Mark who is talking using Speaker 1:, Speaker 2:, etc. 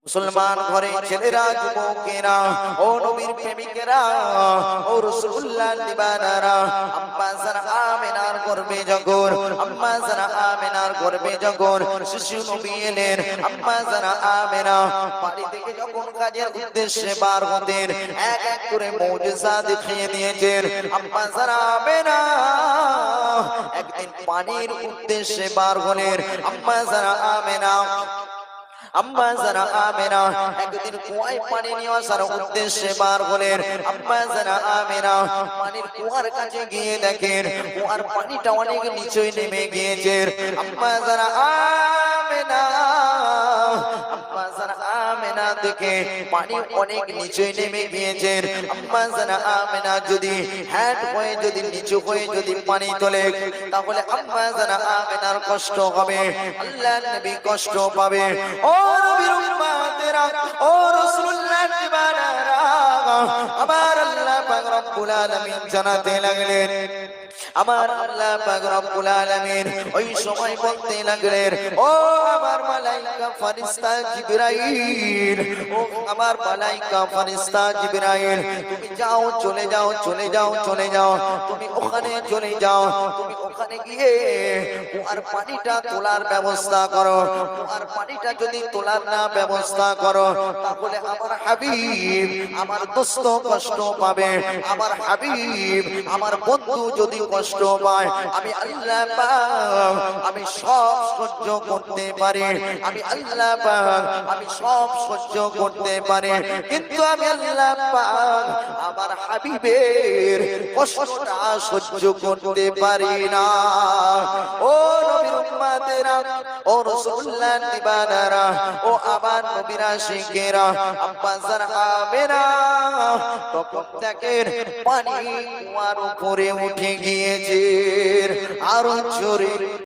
Speaker 1: মুসলমান ঘরে ছেলেরা যুবকেরা ও নবীর প্রেমিকেরা ও রাসূলুল্লাহর দিবানারা আম্মা জান আমিনার গর্ভে যখন আম্মা জান আমিনার গর্ভে যখন শিশু নবী এলেন আম্মা জান আমিনা বাড়ি থেকে যখন কাজের উদ্দেশ্যে বার হতেন এক এক করে মুজিজা দেখিয়ে দিয়েছেন আম্মা জান আমিনা একদিন পানির উদ্দেশ্যে বার হলেন আম্মা জান আমিনা আম্মা জান আমিনা একদিন কুয়ায় পানি নিয়ে আসার উদ্দেশ্যে বার হলেন আম্মা জান আমিনা পানির কুয়ার কাছে গিয়ে দেখেন কুয়ার পানিটা অনেক নিচে নেমে গিয়েছে আম্মা জান আমিনা আম্মা জান আমিনা দেখে পানি অনেক নিচে নেমে গিয়েছে আম্মা জান আমিনা যদি হ্যাট হয়ে যদি নিচু হয়ে যদি পানি তোলে তাহলে আম্মা জান আমিনার কষ্ট হবে আল্লাহর নবী কষ্ট পাবে ও নবীর উম্মতেরা ও রাসূলুল্লাহর দিবানারা আমার আল্লাহ পাক রব্বুল আলামিন জানাতে লাগলেন আমার আল্লাহ পাক রব্বুল আলামিন ওই সময় বলতে লাগলেন ও আমার মালায়েকা ফেরেশতা জিবরাইল ও আমার মালায়েকা ফেরেশতা জিবরাইল তুমি যাও চলে যাও চলে যাও চলে যাও তুমি ওখানে চলে যাও তুমি ওখানে গিয়ে আর পানিটা তোলার ব্যবস্থা করো আর পানিটা যদি তোলার না ব্যবস্থা করো তাহলে আমার হাবিব আমার দোস্ত কষ্ট পাবে আমার হাবিব আমার বন্ধু যদি কষ্ট পায় আমি আল্লাহ পাক আমি সব সহ্য করতে পারি আমি আল্লাহ পাক আমি সব সহ্য করতে পারি কিন্তু আমি আল্লাহ পাক আমার হাবিবের কষ্টটা সহ্য করতে পারি না ও নবীর উম্মতেরা ও রাসূলুল্লাহর দিবানারা ও আমার নবীর আশিকেরা আম্মা জান আমিনা তখন দেখেন পানি কুয়ার উপরে উঠে গিয়েছে আরো জোরে